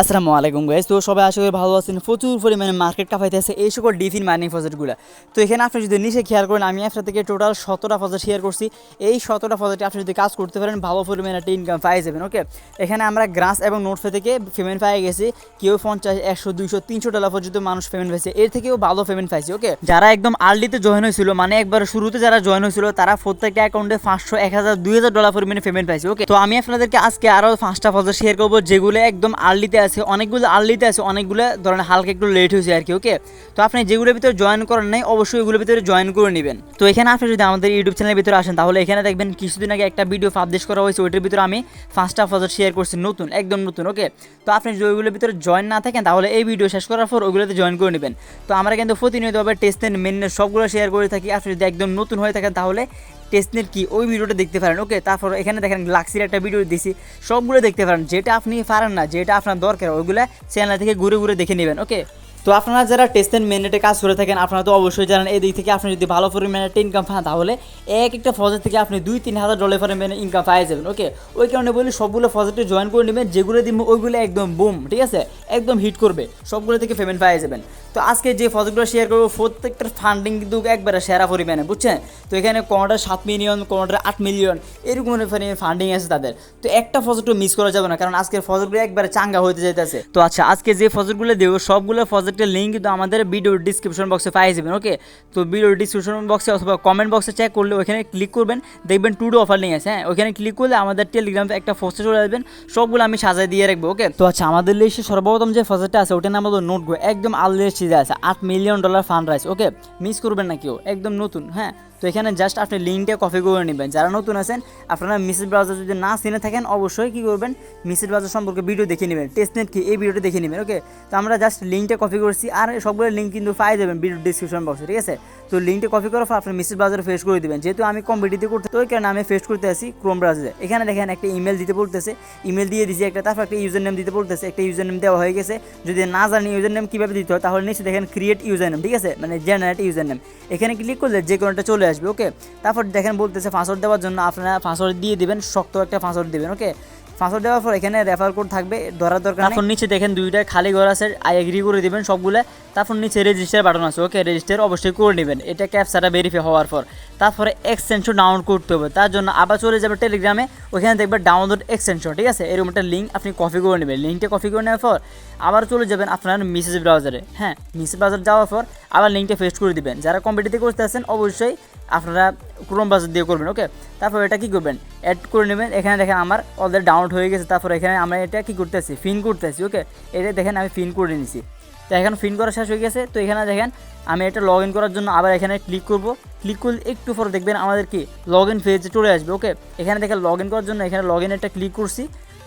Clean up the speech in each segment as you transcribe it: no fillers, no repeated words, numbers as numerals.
আসসালামু আলাইকুম গাইস। তো সবাই আশা করি ভালো আছেন। প্রচুর পরিমাণে মার্কেট কাঁপাইতেছে এই সকল ডিফিন মাইনিং প্রজেক্টগুলো। তো এখানে আপনি যদি নিচে খেয়াল করেন, আমি আপনার থেকে টোটাল 17টা প্রজেক্ট শেয়ার করছি। এই 17টা প্রজেক্টে আপনি যদি কাজ করতে পারেন ভালো পরিমাণে একটা ইনকাম পাই যাবেন। ওকে, এখানে আমরা গ্রাস এবং নোটফে থেকে পেমেন্ট পাই গেছি। কেউ 50, 100, 200, 300 ডলার পর্যন্ত মানুষ পেমেন্ট পাইছে, এর থেকেও ভালো পেমেন্ট পাইছে। ওকে, যারা একদম আর্লিতে জয়েন হয়েছিল, মানে একবার শুরুতে যারা জয়েন হয়েছিল, তারা প্রত্যেকটা অ্যাকাউন্টে 500, 1000, 2000 ডলার পরিমাণে পেমেন্ট পাইছে। ওকে, তো আমি আপনাদেরকে আজকে আরও 5টা প্রজেক্ট শেয়ার করবো যেগুলো একদম আর্লিতে আছে, অনেকগুলো আর্লিতে আছে, অনেকগুলো ধরেন হালকা একটু লেট হয়েছে আর কি। ওকে, তো আপনি যেগুলোর ভিতরে জয়েন করেন নাই অবশ্যই এগুলোর ভিতরে জয়েন করে নেবেন। তো এখানে আপনি যদি আমাদের ইউটিউব চ্যানেলের ভিতরে আসেন তাহলে এখানে দেখবেন কিছুদিন আগে একটা ভিডিও পাবলিশ করা হয়েছে, ওইটার ভিতরে আমি 5টা প্রজেক্ট শেয়ার করছি, নতুন, একদম নতুন। ওকে, তো আপনি যদি ওইগুলোর ভিতরে জয়েন না থাকেন তাহলে এই ভিডিও শেষ করার পর ওইগুলোতে জয়েন করে নেবেন। তো আমরা কিন্তু প্রতিনিয়তভাবে টেস্টনেট মেননেট সবগুলো শেয়ার করে থাকি। আপনি যদি একদম নতুন হয়ে থাকেন তাহলে টেস্টনেট কি ওই ভিডিওটা দেখতে পারেন। ওকে, তারপর এখানে দেখেন লাক্সির একটা ভিডিও দিছি, সবগুলো দেখতে পারেন। যেটা আপনি পারেন না, যেটা আপনার দরকার, ওইগুলো চ্যানেল থেকে ঘুরে ঘুরে দেখে নেবেন। ওকে, তো আপনারা যারা টেস্টেন মেনেটে কাজ করে থাকেন আপনারা তো অবশ্যই জানেন এই দিক থেকে আপনি যদি ভালো পরিমাণে ইনকাম পান তাহলে একটা প্রজেক্ট থেকে আপনি 2-3 হাজার ডলার পরিমাণে ইনকাম পাই যাবেন। ওকে, ওই কারণে বলি সবগুলো প্রজেক্টে জয়েন করে নেবেন, যেগুলো দিব ওইগুলো একদম বুম, ঠিক আছে, একদম হিট করবে, সবগুলো থেকে পেমেন্ট পাই যাবেন। তো আজকে যে প্রজেক্টগুলো শেয়ার করবো প্রত্যেকটার ফান্ডিং কিন্তু একবারে সেরা পরিমাণে, বুঝছেন। তো এখানে কোনোটা 7 মিলিয়ন, কোনোটা 8 মিলিয়ন, এরকম ফান্ডিং আছে তাদের। তো একটা প্রজেক্টও মিস করা যাবে না, কারণ আজকের প্রজেক্টগুলো একবারে চাঙ্গা হতে যেতেছে। তো আচ্ছা, আজকে যে প্রজেক্টগুলো দেবো সবগুলো প্রজেক্টের লিঙ্ক কিন্তু আমাদের ভিডিওর ডিসক্রিপশন বক্সে পাই যাবেন। ওকে, তো ভিডিওর ডিসক্রিপশন বক্সে অথবা কমেন্ট বক্সে চেক করলে ওইখানে ক্লিক করবেন, দেখবেন টুডো অফার লিঙ্ক আছে। হ্যাঁ, ওইখানে ক্লিক করলে আমাদের টেলিগ্রামে একটা পোস্টে চলে আসবেন, সবগুলো আমি সাজায় দিয়ে রাখবো। ওকে, তো আচ্ছা, আমাদের লিস্টে সর্বপ্রথম যে প্রজেক্টটা আছে ওটার নাম হলো নোটগো, একদম আলদের সিজে আছে, 8 মিলিয়ন ডলার ফান্ড রাইজ। ওকে, মিস করবেন না কেউ, একদম নতুন। হ্যাঁ, তো এখানে জাস্ট আপনি লিঙ্কটা কপি করে নেবেন। যারা নতুন আছেন আপনারা মিসেস ব্রাউজার যদি না চিনে থাকেন অবশ্যই কী করবেন, মিসেস ব্রাউজার সম্পর্কে ভিডিও দেখে নেবেন, টেস্টনেট কি এই ভিডিওটা দেখে নেবেন। ওকে, তো আমরা জাস্ট লিঙ্কটা কপি করছি, আর সবগুলো লিঙ্ক কিন্তু পাই যাবেন ভিডিও ডিসক্রিপশন বক্সে, ঠিক আছে। তো লিঙ্কটা কপি করার পর আপনি মিসেস ব্রাউজারে ফেস করে দেবেন। যেহেতু আমি কম্পিটিতে করতে, তো ওই কারণে আমি ফেস করতে আসি ক্রোম ব্রাউজারে। এখানে দেখেন একটা ইমেল দিতে বলতেছে, ইমেল দিয়ে দিয়েছি একটা, তারপর একটা ইউজার নেম দিতে বলতেছে, একটা ইউজার নেম দেওয়া হয়ে গেছে। যদি না জানি ইউজার নেম কীভাবে দিতে হয় তাহলে নিচে দেখেন ক্রিয়েট ইউজার নেম, ঠিক আছে, মানে জেনারেট ইউজার নেম, এখানে ক্লিক করলে যে কোনোটা চলে আসবে। ওকে, তারপর দেখেন বলতেছে পাসওয়ার্ড দেওয়ার জন্য আপনারা পাসওয়ার্ড দিয়ে দেবেন, শক্ত একটা পাসওয়ার্ড দেবেন। ওকে, পাসওয়ার্ড দেওয়ার পর এখানে রেফার কোড থাকবে, ধরার দরকার। তারপর নিচে দেখেন দুইটা খালি ঘর আছে, আই এগ্রি করে দেবেন সবগুলো। তারপর নিচে রেজিস্টার বাটন আছে। ওকে, রেজিস্টার অবশ্যই করে নেবেন, এটা ক্যাপচাটা ভেরিফাই হওয়ার পর। তারপরে এক্সটেনশন ডাউনলোড করতে হবে, তার জন্য আবার চলে যাবে টেলিগ্রামে, ওখানে দেখবে ডাউনলোড এক্সটেনশন, ঠিক আছে, এরকম একটা লিঙ্ক আপনি কপি করে নেবেন। লিঙ্কটা কপি করে নেওয়ার পর আবার চলে যাবেন আপনার মেসেজ ব্রাউজারে। হ্যাঁ, মেসেজ ব্রাউজার যাওয়ার পর আবার লিঙ্কটা পেস্ট করে দিবেন। যারা কম্পিটিতে করতে আসেন অবশ্যই আপনারা ক্রোম ব্রাউজার দিয়ে করবেন। ওকে, তারপর এটা কী করবেন, অ্যাড করে নেবেন। এখানে দেখেন আমার অলরেডি ডাউনলোড হয়ে গেছে। তারপর এখানে আমরা এটা কী করতেছি, ফিন করতেছি। ওকে, এটা দেখেন আমি ফিন করে নিয়েছি। তো এখানে ফিন করা শেষ হয়ে গেছে। তো এখানে দেখেন আমি এটা লগ ইন করার জন্য আবার এখানে ক্লিক করব। ক্লিক করলে একটু পরে দেখবেন আমাদের কি লগ ইন পেজে চলে আসবে। ওকে, এখানে দেখেন লগ ইন করার জন্য এখানে লগ ইন একটা ক্লিক করছি।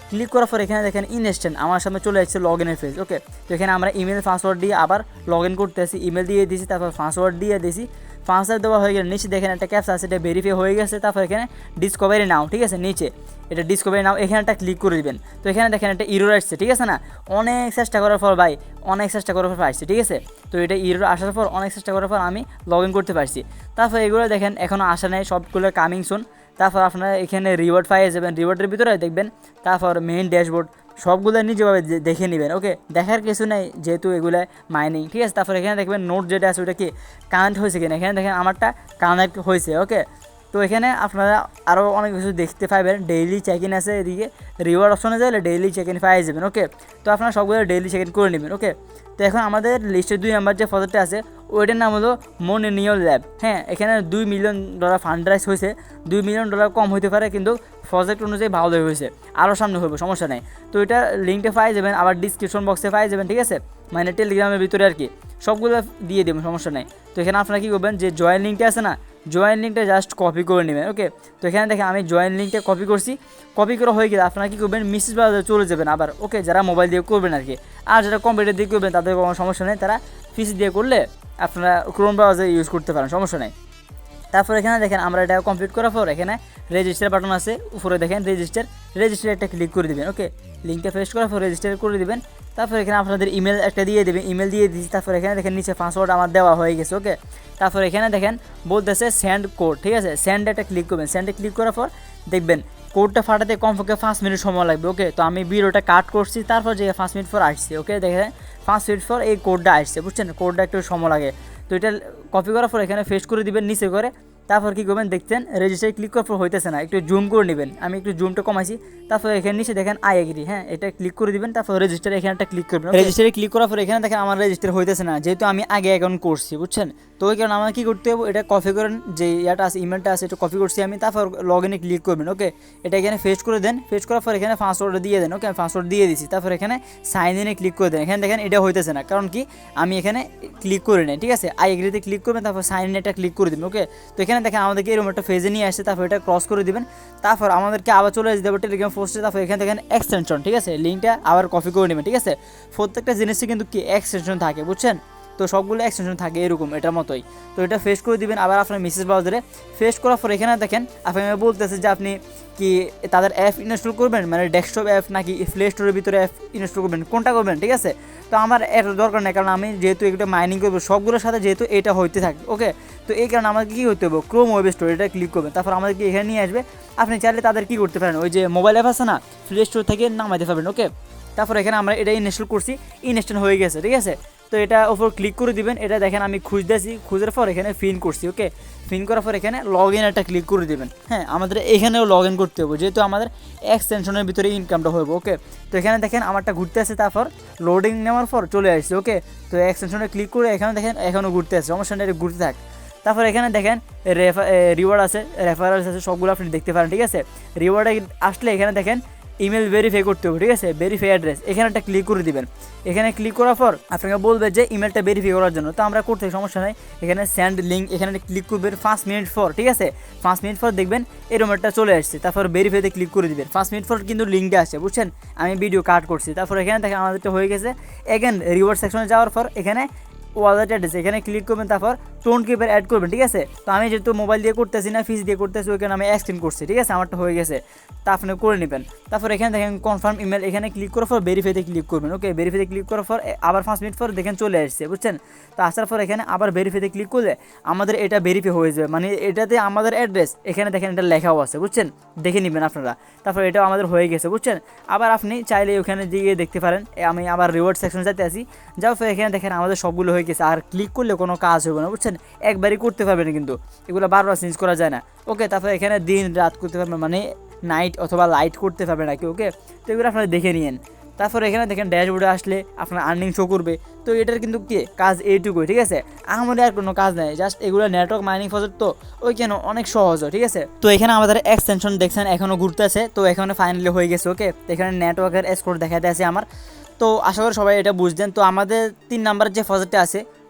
ক্লিক করার পর এখানে দেখেন ইনস্ট্যান্ট আমার সামনে চলে আসছে লগ ইনের পেজ। ওকে, তো এখানে আমরা ইমেল পাসওয়ার্ড দিয়ে আবার লগ ইন করতে আসি, ইমেল দিয়ে দিয়েছি, তারপর পাসওয়ার্ড দিয়ে দিয়েছি। পাসওয়ার্ড দেওয়া হয়ে গেলে নিচে দেখেন একটা ক্যাপচা আছে, এটা ভেরিফাই হয়ে গেছে। তারপর এখানে ডিসকভারি নাও, ঠিক আছে, নিচে এটা ডিসকভারি নাও, এখানে একটা ক্লিক করে দিবেন। তো এখানে দেখেন একটা ইরোর আসছে, ঠিক আছে না, অনেক চেষ্টা করার পর ভাই, অনেক চেষ্টা করার পর আসছে, ঠিক আছে। তো এটা ইরোর আসার পর অনেক চেষ্টা করার পর আমি লগ ইন করতে পারছি। তারপর এগুলো দেখেন এখনও আসা নেই, সবগুলো কামিং সুন। তারপর আপনারা এখানে রিওয়ার্ড পাই যাবেন, রিওয়ার্ডের ভিতরে দেখবেন। তারপর মেইন ড্যাশবোর্ড সবগুলো নিজেভাবে দেখে নেবেন। ওকে, দেখার কিছু নেই যেহেতু এগুলো মাইনিং, ঠিক আছে। তারপর এখানে দেখবেন নোট যেটা আছে ওটা কি কানেক্ট হয়েছে কিনা, এখানে দেখেন আমারটা কানেক্ট হয়েছে। ওকে, তো এখানে আপনারা আরও অনেক কিছু দেখতে পাবেন, ডেইলি চেক ইন আছে, এদিকে রিওয়ার্ড অপশনে যাইলে ডেইলি চেক ইন পাই যাবেন। ওকে, তো আপনারা সবগুলো ডেইলি চেক ইন করে নেবেন। ওকে, তো এখন আমাদের লিস্টের 2 নাম্বার যে প্রজেক্টটা আছে ওইটার নাম হলো মোনেনিয়াল ল্যাব। হ্যাঁ, এখানে 2 মিলিয়ন ডলার ফান্ড রাইজ হয়েছে। 2 মিলিয়ন ডলার কম হতে পারে কিন্তু প্রজেক্ট অনুযায়ী ভালো হয়েছে, আরও সামনে হইব, সমস্যা নেই। তো এটা লিঙ্কটা পাই যাবেন আবার ডিসক্রিপশন বক্সে পাই যাবেন, ঠিক আছে, মানে টেলিগ্রামের ভিতরে আর কি, সবগুলো দিয়ে দেবেন, সমস্যা নেই। তো এখানে আপনারা কী করবেন, যে জয়েন লিঙ্কটা আছে না, জয়েন লিঙ্কটা জাস্ট কপি করে নেবেন। ওকে, তো এখানে দেখেন আমি জয়েন লিঙ্কটা কপি করছি। কপি করা হয়ে গেলে আপনারা কী করবেন, মেসেজ ব্রাউজারে চলে যাবেন আবার। ওকে, যারা মোবাইল দিয়ে করবেন আর কি, আর যারা কম্পিউটার দিয়ে করবেন তাদের কোনো সমস্যা নেই, তারা পিসি দিয়ে করলে আপনারা ক্রোম ব্রাউজার ইউজ করতে পারেন, সমস্যা নেই। তারপর এখানে দেখেন আমরা এটা কমপ্লিট করার পর এখানে রেজিস্টার বাটন আছে, উপরে দেখেন রেজিস্টার একটা ক্লিক করে দেবেন। ওকে, লিঙ্কটা পেস্ট করার পর রেজিস্টার করে দেবেন। তারপর এখানে আপনাদের ইমেল একটা দিয়ে দেবেন, ইমেল দিয়ে দিচ্ছি। তারপর এখানে দেখেন নিচে পাসওয়ার্ড আমার দেওয়া হয়ে গেছে। ওকে, তারপর এখানে দেখেন বলতেছে সেন্ড কোড, ঠিক আছে, সেন্ড একটা ক্লিক করবেন। সেন্ডে ক্লিক করার পর দেখবেন কোডটা ফাটাতে কমপক্ষে 5 মিনিট সময় লাগবে। ওকে, তো আমি ভিডিওটা কাট করছি, তারপর যে 5 মিনিট পর আসছে। ওকে, দেখেন 5 মিনিট পর এই কোডটা আসছে, বুঝছেন? কোডটা একটু সময় লাগে। তো এটা কপি করার পর এখানে পেস্ট করে দিবেন নিচে করে। তারপর কী করবেন, দেখছেন রেজিস্টারে ক্লিক করার পর হইতেছে না, একটু জুম করে নেবেন। আমি একটু জুমটা কমাইছি। তারপর এখানে নিচে দেখেন আই এগ্রি, হ্যাঁ এটা ক্লিক করে দিবেন। তারপর রেজিস্টারে এখানে একটা ক্লিক করবেন। রেজিস্টারে ক্লিক করার পর এখানে দেখেন আমার রেজিস্টার হইতেছে না, যেহেতু আমি আগে অ্যাকাউন্ট করছি, বুঝছেন? তো ওই কারণে আমার কী করতে হবে, এটা কপি করেন, যে ইয়াটা আছে ইমেলটা আছে এটা কপি করছি আমি। তারপর লগ ইনে ক্লিক করবেন। ওকে, এটা এখানে পেস্ট করে দেন। পেস্ট করার পর এখানে পাসওয়ার্ডটা দিয়ে দেন। ওকে, আমি পাসওয়ার্ড দিয়ে দিছি। তারপর এখানে সাইন ইনে ক্লিক করে দেন। এখানে দেখেন এটা হইতেছে না, কারণ কি আমি এখানে ক্লিক করে নেই, ঠিক আছে? আই এগ্রিতে ক্লিক করবেন, তারপর সাইন ইন এটা ক্লিক করে দেবেন। ওকে, তো এখানে দেখেন আমাদেরকে এরকম একটা ফেজে নিয়ে আসছে। তারপর এটা ক্রস করে দিবেন। তারপর আমাদেরকে আবার চলে যেতে হবে টেলিগ্রাম পোস্টে। তারপর এখানে দেখেন এক্সটেনশন, ঠিক আছে? লিঙ্কটা আবার কপি করে নেবেন, ঠিক আছে? প্রত্যেকটা জিনিসে কিন্তু কি এক্সটেনশন থাকে, বুঝছেন? তো সবগুলো এক্সটেনশন থাকে এরকম, এটার মতোই। তো এটা ফেস করে দিবেন আবার আপনার মেসেজ ব্রাউজারে। ফেস করার পর এখানে দেখেন আপনি বলতেছে যে আপনি কি তাদের অ্যাপ ইনস্টল করবেন, মানে ডেস্কটপ অ্যাপ নাকি প্লে স্টোরের ভিতরে অ্যাপ ইনস্টল করবেন, কোনটা করবেন, ঠিক আছে? তো আমার এর দরকার নেই, কারণ আমি যেহেতু এগুলো মাইনিং করবো সবগুলোর সাথে, যেহেতু এটা হইতে থাকে। ওকে, তো এই কারণে আমাকে কী করতে হবে, ক্রোম ওয়েব স্টোর এটা ক্লিক করবেন। তারপর আমাদেরকে এখানে নিয়ে আসবে। আপনি চাইলে তাদের কী করতে পারেন, ওই যে মোবাইল অ্যাপ আছে না, প্লে স্টোর থেকে নামাইতে পারবেন। ওকে, তারপর এখানে আমরা এটা ইনস্টল করছি, ইনস্টল হয়ে গেছে, ঠিক আছে? তো এটা ওপর ক্লিক করে দিবেন। এটা দেখেন আমি খুঁজতেছি, খুঁজার পর এখানে ফিন করছি। ওকে, ফিন করার পর এখানে লগ ইন একটা ক্লিক করে দিবেন। হ্যাঁ, আমাদের এখানেও লগ ইন করতে হবে, যেহেতু আমাদের এক্সটেনশনের ভিতরে ইনকামটা হবে। ওকে, তো এখানে দেখেন আমারটা ঘুরতে আসছে, তারপর লোডিং নেওয়ার পর চলে আসছে। ওকে, তো এক্সটেনশনে ক্লিক করে এখানে দেখেন এখনও ঘুরতে আসছে, সমস্যা নেই, ঘুরতে থাক। তারপর এখানে দেখেন রিওয়ার্ড আছে, রেফারেলস আছে, সবগুলো আপনি দেখতে পারেন, ঠিক আছে? রিওয়ার্ডে আসলে এখানে দেখেন ইমেল ভেরিফাই করতে হবে, ঠিক আছে? ভেরিফাই অ্যাড্রেস এখানে একটা ক্লিক করে দিবেন। এখানে ক্লিক করার পর আপনাকে বলবে যে ইমেলটা ভেরিফাই করার জন্য। তো আমরা করতে সমস্যা নেই, এখানে সেন্ড লিঙ্ক এখানে ক্লিক করবেন 5 মিনিট পর, ঠিক আছে? 5 মিনিট পর দেখবেন এরকম একটা চলে আসছে। তারপর ভেরিফাইতে ক্লিক করে দিবেন। 5 মিনিট পর কিন্তু লিঙ্কটা আসছে, বুঝছেন? আমি ভিডিও কাট করছি। তারপর এখানে দেখেন আমাদেরটা হয়ে গেছে। এগেন রিওয়ার্ড সেকশনে যাওয়ার পর এখানে ওয়ালেট অ্যাড্রেস এখানে ক্লিক করবেন। তারপর টোন কিপার অ্যাড করবেন, ঠিক আছে? তো আমি যেহেতু মোবাইল দিয়ে করতেছি না, ফিস দিয়ে করতেছি, ওইখানে আমি এক্সটেন্ড করছি, ঠিক আছে? আমারটা হয়ে গেছে, তা আপনি করে নেবেন। তারপর এখানে দেখেন কনফার্ম ইমেল এখানে ক্লিক করার পর ভেরিফাইতে ক্লিক করবেন। ওকে, ভেরিফাইতে ক্লিক করার পর আবার 5 মিনিট পর দেখেন চলে আসছে, বুঝছেন? তো আসার পর এখানে আবার ভেরিফাইতে ক্লিক করলে আমাদের এটা ভেরিফাই হয়ে যাবে, মানে এটাতে আমাদের অ্যাড্রেস এখানে দেখেন এটা লেখাও আছে, বুঝছেন? দেখে নেবেন আপনারা। তারপর এটাও আমাদের হয়ে গেছে, বুঝছেন? আবার আপনি চাইলে ওখানে গিয়ে দেখতে পারেন। আমি আবার রিওয়ার্ড সেকশনে যাতে আসি, যাও তো এখানে দেখেন আমাদের সবগুলো হয়ে গেছে। আর ক্লিক করলে কোনো কাজ হবে না, বুঝছেন? একবারই করতে পারবেন, কিন্তু এগুলো বারবার চেঞ্জ করা যায় না। ওকে, তারপর এখানে দিন রাত করতে পারবেন, মানে নাইট অথবা লাইট করতে পারবেন নাকি। ওকে, তো এগুলো আপনারা দেখে নিন। তারপর এখানে দেখেন ড্যাশবোর্ডে আসলে আপনার আর্নিং শো করবে। তো এটার কিন্তু কি কাজ এইটুকুই, ঠিক আছে? আমাদের আর কোনো কাজ নেই, জাস্ট এগুলো নেটওয়ার্ক মাইনিং প্রজেক্ট, তো ওই কেন অনেক সহজ, ঠিক আছে? তো এখানে আমাদের এক্সটেনশন দেখছেন এখনও ঘুরতে আছে, তো এখানে ফাইনালি হয়ে গেছে। ওকে, তো এখানে নেটওয়ার্কের স্কোর দেখাতে আছে আমার। তো আশা করি সবাই এটা বুঝছেন। তো আমাদের 3 নাম্বার যে প্রজেক্টটা আছে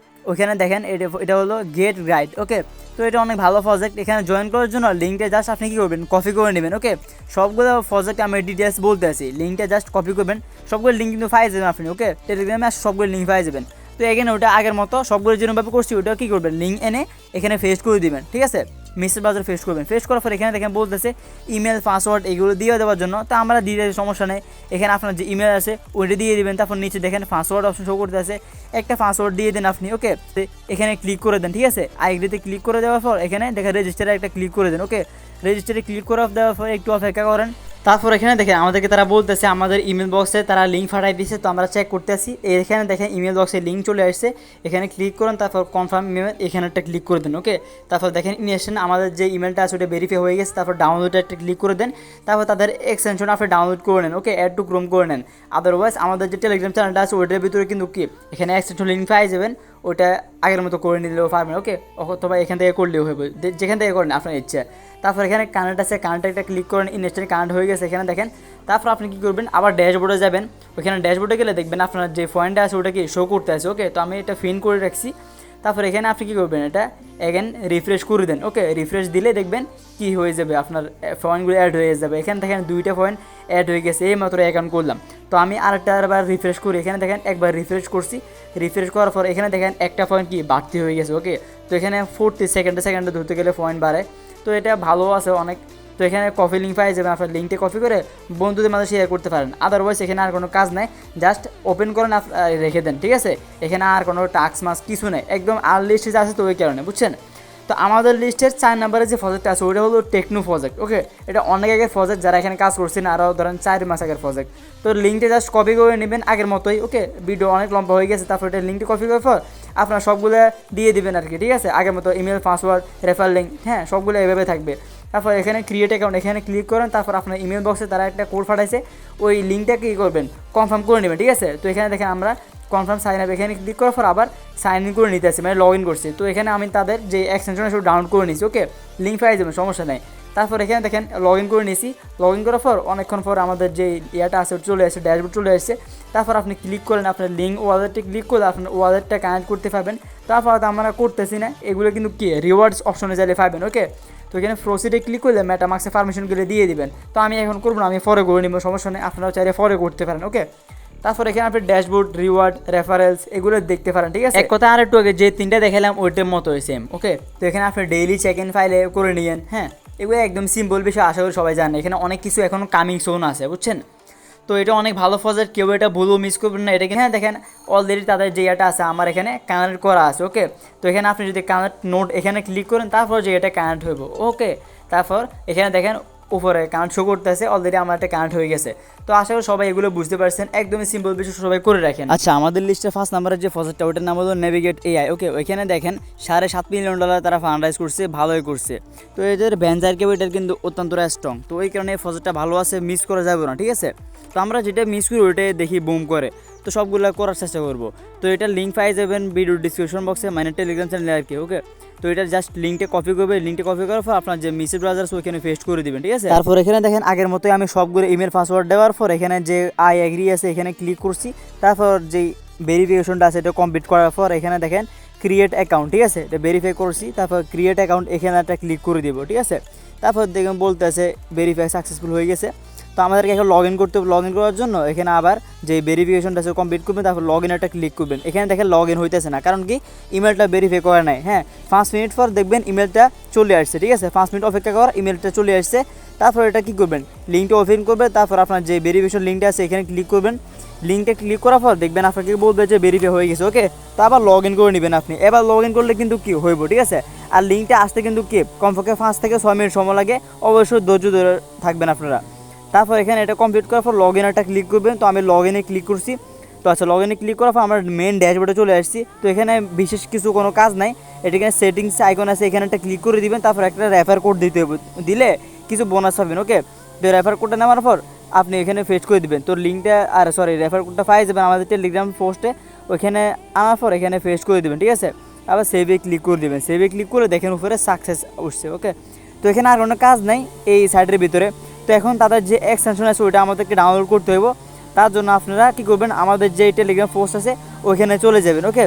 ওইখানে দেখেন এটা হলো গেট গাইড। ওকে, তো এটা অনেক ভালো প্রজেক্ট। এখানে জয়েন করার জন্য লিঙ্কটা জাস্ট আপনি কী করবেন, কপি করে নেবেন। ওকে, সবগুলো প্রজেক্ট আমি ডিটেলস বলতে আছি, লিঙ্কটা জাস্ট কপি করবেন। সবগুলো লিঙ্ক কিন্তু পাই যাবেন আপনি। ওকে, টেলিগ্রামে সবগুলো লিঙ্ক পাই যাবেন। তো এখানে ওটা আগের মতো সবগুলো যেরকমভাবে করছি ওটাও কী করবেন, লিঙ্ক এনে এখানে পেস্ট করে দিবেন, ঠিক আছে? মেসেজ ব্রাউজার পেস্ট করবেন। পেস্ট করার পর এখানে দেখেন বলতেছে ইমেল পাসওয়ার্ড এগুলো দিয়ে দেওয়ার জন্য। তো আমরা দিয়ে দেওয়ার সমস্যা নেই, এখানে আপনার যে ইমেল আছে ওইটা দিয়ে দিবেন। তারপর নিচে দেখেন পাসওয়ার্ড অপশন শো করতে আছে, একটা পাসওয়ার্ড দিয়ে দেন আপনি। ওকে, এখানে ক্লিক করে দেন, ঠিক আছে? আইডিতে ক্লিক করে দেওয়ার পর এখানে দেখেন রেজিস্টারে একটা ক্লিক করে দেন। ওকে, রেজিস্টারে ক্লিক করে দেওয়ার পর একটু অপেক্ষা করেন। তারপর এখানে দেখেন আমাদেরকে তারা বলতেছে আমাদের ইমেল বক্সে তারা লিঙ্ক পাঠাই দিয়েছে। তো আমরা চেক করতে আসি, এখানে দেখেন ইমেল বক্সে লিঙ্ক চলে আসছে, এখানে ক্লিক করেন। তারপর কনফার্ম ইমেল এখানে একটা ক্লিক করে দেন। ওকে, তারপর দেখেন ইনস্ট্যান্ট আমাদের যে ইমেলটা আছে ওটা ভেরিফাই হয়ে গেছে। তারপর ডাউনলোডে একটা ক্লিক করে দেন। তারপর তাদের এক্সটেনশন আপনি ডাউনলোড করে নেন। ওকে, অ্যাড টু ক্রোম করে নেন। আদারওয়াইজ আমাদের যে টেলিগ্রাম চ্যানেলটা আছে ওইটার ভিতরে কিন্তু কি এখানে এক্সটেনশন লিঙ্ক পাই যাবেন, ওটা আগের মতো করে নিলেও পারবেন। ওকে, অথবা এখান থেকে করলেও হবে, যেখান থেকে করেন আপনার ইচ্ছা। তারপর এখানে কানেক্ট আছে, কানেক্টটা ক্লিক করেন, ইনস্ট্যান্ট কানেক্ট হয়ে গেছে এখানে দেখেন। তারপর আপনি কী করবেন, আবার ড্যাশবোর্ডে যাবেন। ওখানে ড্যাশবোর্ডে গেলে দেখবেন আপনার যে পয়েন্টটা আছে ওটা কি শো করতে আছে। ওকে, তো আমি এটা ফিন করে রাখছি। তারপর এখানে আপনি কী করবেন, এটা এগেন রিফ্রেশ করে দেন। ওকে, রিফ্রেশ দিলে দেখবেন কি হয়ে যাবে, আপনার পয়েন্টগুলো অ্যাড হয়ে যাবে। এখানে দেখেন 2টা পয়েন্ট অ্যাড হয়ে গেছে, এই মাত্র অ্যাকাউন্ট করলাম। তো আমি আরেকবার রিফ্রেশ করি, এখানে দেখেন একবার রিফ্রেশ করছি। রিফ্রেশ করার পর এখানে দেখেন একটা পয়েন্ট কি বাড়তি হয়ে গেছে। ওকে, তো এখানে 40 সেকেন্ডে ধরতে গেলে পয়েন্ট বাড়ে, তো এটা ভালো আছে অনেক। তো এখানে কপি লিঙ্ক পাই যাবেন, আপনার লিঙ্কটা কপি করে বন্ধুদের মাঝে শেয়ার করতে পারেন। আদারওয়াইজ এখানে আর কোনো কাজ নাই, জাস্ট ওপেন করেন রেখে দেন, ঠিক আছে? এখানে আর কোনো টাস্ক মাস কিছু নেই, একদম আর্লি স্টেজ আছে, তো ওই কারণে, বুঝছেন? তো তো আমাদের লিস্টের 4 নম্বরে যে প্রজেক্টটা আছে ওটা হলো টেকনো প্রজেক্ট। ওকে, এটা অনেক আগের প্রজেক্ট, যারা এখানে কাজ করছেন আরও ধরেন 4 মাস আগের প্রজেক্ট। তো লিঙ্কটা জাস্ট কপি করে নেবেন আগের মতোই। ওকে, ভিডিও অনেক লম্বা হয়ে গেছে, তারপর এটা লিঙ্কটা কপি করার পর আপনারা সবগুলো দিয়ে দিবেন আর কি, ঠিক আছে, আগের মতো ইমেল, পাসওয়ার্ড, রেফার লিঙ্ক, হ্যাঁ সবগুলো এভাবে থাকবে। তারপর এখানে ক্রিয়েট অ্যাকাউন্ট এখানে ক্লিক করেন, তারপর আপনার ইমেল বক্সে তারা একটা কোড পাঠাইছে, ওই লিঙ্কটা কী করবেন কনফার্ম করে নেবেন, ঠিক আছে। তো এখানে দেখেন আমরা কনফার্ম সাইন আপ এখানে ক্লিক করার পর আবার সাইন ইন করে নিতে আসি, মানে লগ ইন করছি। তো এখানে আমি তাদের যে এক্সটেনশন আছে ডাউনলোড করে নিয়েছি। ওকে, লিঙ্ক পাই যাবেন, সমস্যা নেই। তারপর এখানে দেখেন লগ ইন করে নিয়েছি। লগ ইন করার পর অনেকক্ষণ পর আমাদের যে ইয়াটা আছে চলে আসছে, ড্যাশবোর্ড চলে আসছে। তারপর আপনি ক্লিক করেন, আপনার লিঙ্ক ওয়ালেটে ক্লিক করলে আপনার ওয়ালেটটা কানেক্ট করতে পারবেন। তারপর আমরা করতেছি না, এগুলো কিন্তু কি রিওয়ার্ডস অপশনে চাইলে পাবেন। ওকে, তো এখানে প্রসিডে ক্লিক করলে মেটামাক্সে পারমিশনগুলো দিয়ে দিবেন। তো আমি এখন করবো না, আমি ফরে করে নিব, সমস্যা নেই, আপনারাও চাইলে ফরে করতে পারেন। ওকে, তারপর এখানে আপনি ড্যাশবোর্ড, রিওয়ার্ড, রেফারেলস এগুলো দেখতে পারেন, ঠিক আছে। এক কথা আর একটু আগে যে 3টা দেখালাম ওইটার মতোই সেম। ওকে, তো এখানে আপনি ডেইলি চেক ইন ফাইলে করে নিয়েন। হ্যাঁ, এগুলো একদম সিম্পল বিষয়, আশা করি সবাই জানেন। এখানে অনেক কিছু এখনও কামিং সোন আছে, বুঝছেন। তো এটা অনেক ভালো প্রজেক্ট, কেউ এটা ভুলও মিস করবেন না। এটা হ্যাঁ দেখেন অলরেডি তাদের যে এটা আছে আমার এখানে কানেক্ট করা আছে। ওকে, তো এখানে আপনি যদি কানেক্ট নোট এখানে ক্লিক করেন তারপর যে এটা কানেক্ট হইব। ওকে, তারপর এখানে দেখেন উপরে কানেক্ট শো করতেছে, অলরেডি আমার একটা কানেক্ট হয়ে গেছে। তো আশা করি সবাই এগুলো বুঝতে পারছেন, একদমই সিম্পল বিষয়, সবাই করে রাখেন। আচ্ছা, আমাদের লিস্টের ফার্স্ট নাম্বারের যে প্রজেক্টটা ওটার নাম হলো নেভিগেট এআই। ওকে, ওইখানে দেখেন $7.5 মিলিয়ন তারা ফান্ডরাইজ করছে, ভালোই করছে। তো এদের ভেঞ্চার ক্যাপিটাল কিন্তু অত্যন্ত স্ট্রং, তো ওই কারণে এই প্রজেক্টটা ভালো আছে, মিস করা যাবে না, ঠিক আছে। তো আমরা যেটা মিস করি ওইটাই দেখি বুম করে, তো সবগুলো করার চেষ্টা করবো। তো এটা লিঙ্ক পাই যাবেন ভিডিও ডিসক্রিপশন বক্সে, মানে টেলিগ্রাম চ্যানেলে আর কি। ওকে, তো এটা জাস্ট লিঙ্কটা কপি করবে, লিঙ্কটা কপি করার পর আপনার যে মেসেজ ব্রাউজার আছে ওইখানে পেস্ট করে দিবেন, ঠিক আছে। তারপর এখানে দেখেন আগের মতোই আমি সবগুলো ইমেল পাসওয়ার্ড দেওয়ার পর এখানে যে আই এগ্রি আছে এখানে ক্লিক করছি। তারপর যেই ভেরিফিকেশনটা আছে এটা কমপ্লিট করার পর এখানে দেখেন ক্রিয়েট অ্যাকাউন্ট, ঠিক আছে, এটা ভেরিফাই করছি। তারপর ক্রিয়েট অ্যাকাউন্ট এখানে একটা ক্লিক করে দিব, ঠিক আছে। তারপর দেখুন বলতে আছে ভেরিফাই সাকসেসফুল হয়ে গেছে। তো আমাদেরকে এখন লগ ইন করতে হবে, লগ ইন করার জন্য এখানে আবার যে ভেরিফিকেশনটা আছে কমপ্লিট করবেন, তারপর লগ ইন একটা ক্লিক করবেন। এখানে দেখেন লগ ইন হইতেছে না, কারণ কি ইমেলটা ভেরিফাই করা নাই। হ্যাঁ, 5 মিনিট পর দেখবেন ইমেলটা চলে আসছে, ঠিক আছে, 5 মিনিট অপেক্ষা করার ইমেলটা চলে আসছে। তারপর এটা কী করবেন, লিঙ্কটা ওপেন করবেন, তারপর আপনার যে ভেরিফিকেশন লিঙ্কটা আছে এখানে ক্লিক করবেন। লিঙ্কটা ক্লিক করার পর দেখবেন আপনাকে বলবে যে ভেরিফাই হয়ে গেছে। ওকে, তো আবার লগ ইন করে নেবেন আপনি। এবার লগ ইন করলে কিন্তু কি হইব, ঠিক আছে। আর লিঙ্কটা আসতে কিন্তু কি কমপক্ষে 5 থেকে 6 মিনিট সময় লাগে, অবশ্যই ধৈর্য ধরে থাকবেন আপনারা। তারপর এখানে এটা কমপ্লিট করার পর লগ ইন একটা ক্লিক করবেন। তো আমি লগ ইনে ক্লিক করছি। তো আচ্ছা, লগ ইনে ক্লিক করার পর আমরা মেন ড্যাশবোর্ডে চলে আসছি। তো এখানে বিশেষ কিছু কোনো কাজ নাই, এখানে সেটিংস আইকন আছে, এখানে একটা ক্লিক করে দিবেন। তারপর একটা রেফার কোড দিতে হবে, দিলে কিছু বোনাস পাবেন। ওকে, তো রেফার কোডটা নেওয়ার পর আপনি এখানে পেস্ট করে দিবেন। তো লিঙ্কটা আর সরি রেফার কোডটা পাই যাবেন আমাদের টেলিগ্রাম পোস্টে, ওইখানে আনার পর এখানে পেস্ট করে দেবেন, ঠিক আছে। আবার সেভে ক্লিক করে দেবেন। সেভে ক্লিক করে দেখেন উপরে সাকসেস উঠছে। ওকে, তো এখানে আর কোনো কাজ নাই এই সাইটের ভিতরে। তো এখন তাদের যে এক্সটেনশন আছে ওইটা আমাদেরকে ডাউনলোড করতে হবে। তার জন্য আপনারা কী করবেন, আমাদের যে টেলিগ্রাম পোস্ট আছে ওইখানে চলে যাবেন। ওকে,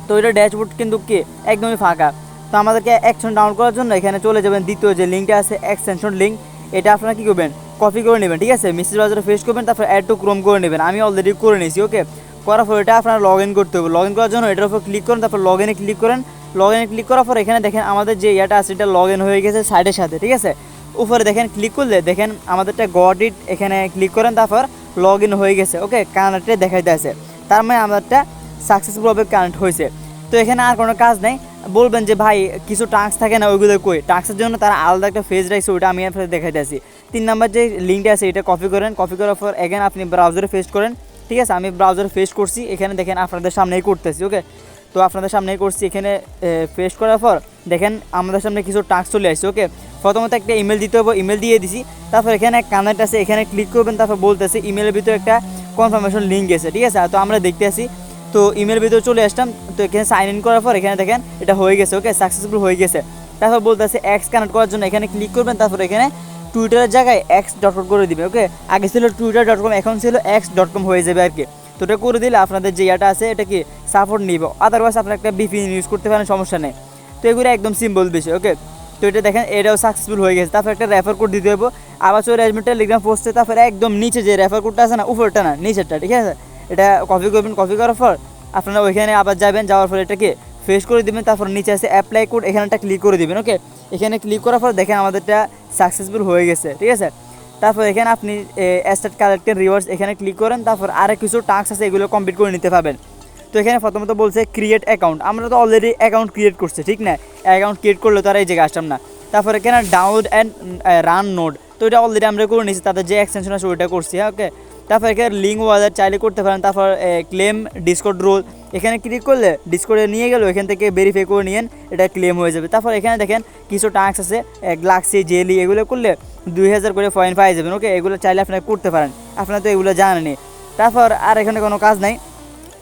তো এটা ড্যাশবোর্ড কিন্তু কি একদমই ফাঁকা। তো আমাদেরকে এক্সটেনশন ডাউনলোড করার জন্য এখানে চলে যাবেন, দ্বিতীয় যে লিঙ্কটা আছে এক্সটেনশন লিঙ্ক, এটা আপনারা কী করবেন কপি করে নেবেন, ঠিক আছে, মেসেজ ব্রাউজারে পেস্ট করবেন, তারপর অ্যাড টু ক্রোম করে নেবেন। আমি অলরেডি করে নিয়েছি। ওকে, করার পর এটা আপনারা লগ ইন করতে হবে। লগ ইন করার জন্য এটার উপর ক্লিক করেন, তারপর লগ ইনে ক্লিক করেন। লগ ইনে ক্লিক করার পর এখানে দেখেন আমাদের যে ইয়াটা আছে এটা লগ ইন হয়ে গেছে সাইডের সাথে, ঠিক আছে। উপরে দেখেন ক্লিক করলে দেখেন আমাদেরটা গট ইট, এখানে ক্লিক করেন, তারপর লগ ইন হয়ে গেছে। ওকে, কানেক্টে দেখাইতে আছে, তার মানে আমাদেরটা সাকসেসফুলভাবে কানেক্ট হয়েছে। তো এখানে আর কোনো কাজ নেই। বলবেন যে ভাই কিছু টাস্ক থাকে না, ওইগুলো কই, টাস্কের জন্য তারা আলাদা একটা ফেজ রাখছে, ওইটা আমি আপনাদের দেখাইতে আসি। 3 নাম্বার যে লিঙ্কটা আছে এটা কপি করেন, কপি করার পর এগেন আপনি ব্রাউজারে পেস্ট করেন, ঠিক আছে। আমি ব্রাউজারে পেস্ট করছি, এখানে দেখেন আপনাদের সামনেই করতেছি। ওকে, তো আপনাদের সামনেই করছি, এখানে পেস্ট করার পর দেখেন আমাদের সামনে কিছু টাস্ক চলে আসছে। ওকে, প্রথমত একটা ইমেল দিতে হবে, ইমেল দিয়ে দিছি। তারপর এখানে কানেক্ট আছে, এখানে ক্লিক করবেন, তারপর বলতেছে ইমেলের ভিতরে একটা কনফার্মেশন লিঙ্ক আছে, ঠিক আছে। তো আমরা দেখতে আসি, তো ইমেল ভিতরে চলে আসলাম। তো এখানে সাইন ইন করার পর এখানে দেখেন এটা হয়ে গেছে। ওকে, সাকসেসফুল হয়ে গেছে। তারপর বলতেছে এক্স কানেক্ট করার জন্য এখানে ক্লিক করবেন, তারপর এখানে টুইটারের জায়গায় x.com করে দিবে। ওকে, আগে ছিল twitter.com, এখন ছিল x.com হয়ে যাবে আর কি। তো এটা করে দিলে আপনাদের যে ইয়াটা আছে এটা কি সাপোর্ট নিব, আদারওয়াইজ আপনার একটা VPN ইউজ করতে পারেন, সমস্যা নেই। তো এগুলো একদম সিম্পল বিষয়। ওকে, তো এটা দেখেন এটাও সাকসেসফুল হয়ে গেছে। তারপর একটা রেফার কোড দিতে হবে, আবার চলে আসবেন টেলিগ্রাম পোস্টে, তারপরে একদম নিচে যে রেফার কোডটা আছে না, উপরটা না নিচেরটা, ঠিক আছে, এটা কপি করবেন। কপি করার পর আপনারা ওইখানে আবার যাবেন, যাওয়ার পর এটাকে পেস্ট করে দেবেন। তারপর নিচে আছে অ্যাপ্লাই কোড, এখানেটা ক্লিক করে দেবেন। ওকে, এখানে ক্লিক করার পর দেখেন আমাদেরটা সাকসেসফুল হয়ে গেছে, ঠিক আছে। তারপর এখানে আপনি স্টার্ট কালেক্টেড রিওয়ার্ডস এখানে ক্লিক করেন, তারপর আরও কিছু টাস্ক আছে এগুলো কমপ্লিট করে নিতে পারবেন। তো তো এখানে প্রথমত বলছে ক্রিয়েট অ্যাকাউন্ট, আমরা তো অলরেডি অ্যাকাউন্ট ক্রিয়েট করছি, ঠিক না? অ্যাকাউন্ট ক্রিয়েট করলে তো আর এই জায়গায় আসতাম না। তারপর এখানে ডাউনলোড অ্যান্ড রান নোড, তো এটা অলরেডি আমরা করে নিয়েছি, তাদের যে এক্সটেনশন আছে ওইটা করছি, হ্যাঁ ওকে। তারপর এখানে লিঙ্ক ওয়ালেট চাইলে করতে পারেন। তারপর ক্লেম ডিসকর্ড রোল, এখানে ক্লিক করলে ডিসকর্ডে নিয়ে গেল, এখান থেকে ভেরিফাই করে নিয়েন, এটা ক্লেম হয়ে যাবে। তারপর এখানে দেখেন কিছু টাস্ক আছে, গ্লাক্সি জেলি, এগুলো করলে 2000 করে পয়েন্ট পাই যাবেন, ওকে। এগুলো চাইলে আপনারা করতে পারেন, আপনারা তো এগুলো জানেনই। তারপর আর এখানে কোনো কাজ নাই,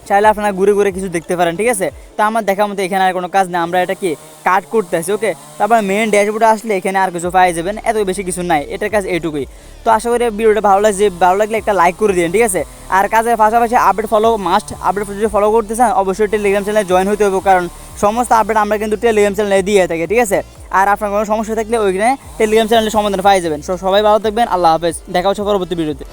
চাইলে আপনারা ঘুরে ঘুরে কিছু দেখতে পারেন, ঠিক আছে। তো আমার দেখার মতো এখানে আর কোনো কাজ নেই, আমরা এটা কি কাট করতে আসি, ওকে। তারপর মেন ড্যাশবোর্ডে আসলে এখানে আর কিছু পাই যাবেন, এত বেশি কিছু নাই, এটার কাজ এটুকুই। তো আশা করি ভিডিওটা ভালো লাগছে, ভালো লাগলে একটা লাইক করে দিন, ঠিক আছে। আর কাজের পাশাপাশি আপডেট ফলো মাস্ট, আপডেট যদি ফলো করতে চান অবশ্যই টেলিগ্রাম চ্যানেলে জয়েন হতে হবে, কারণ সমস্ত আপডেট আমরা কিন্তু টেলিগ্রাম চ্যানেলে দিয়ে থাকি, ঠিক আছে। আর আপনার কোনো সমস্যা থাকলে ওইখানে টেলিগ্রাম চ্যানেলে সমাধান পাই যাবেন। সবাই ভালো থাকবেন, আল্লাহ হাফেজ, দেখা হচ্ছে পরবর্তী ভিডিওতে।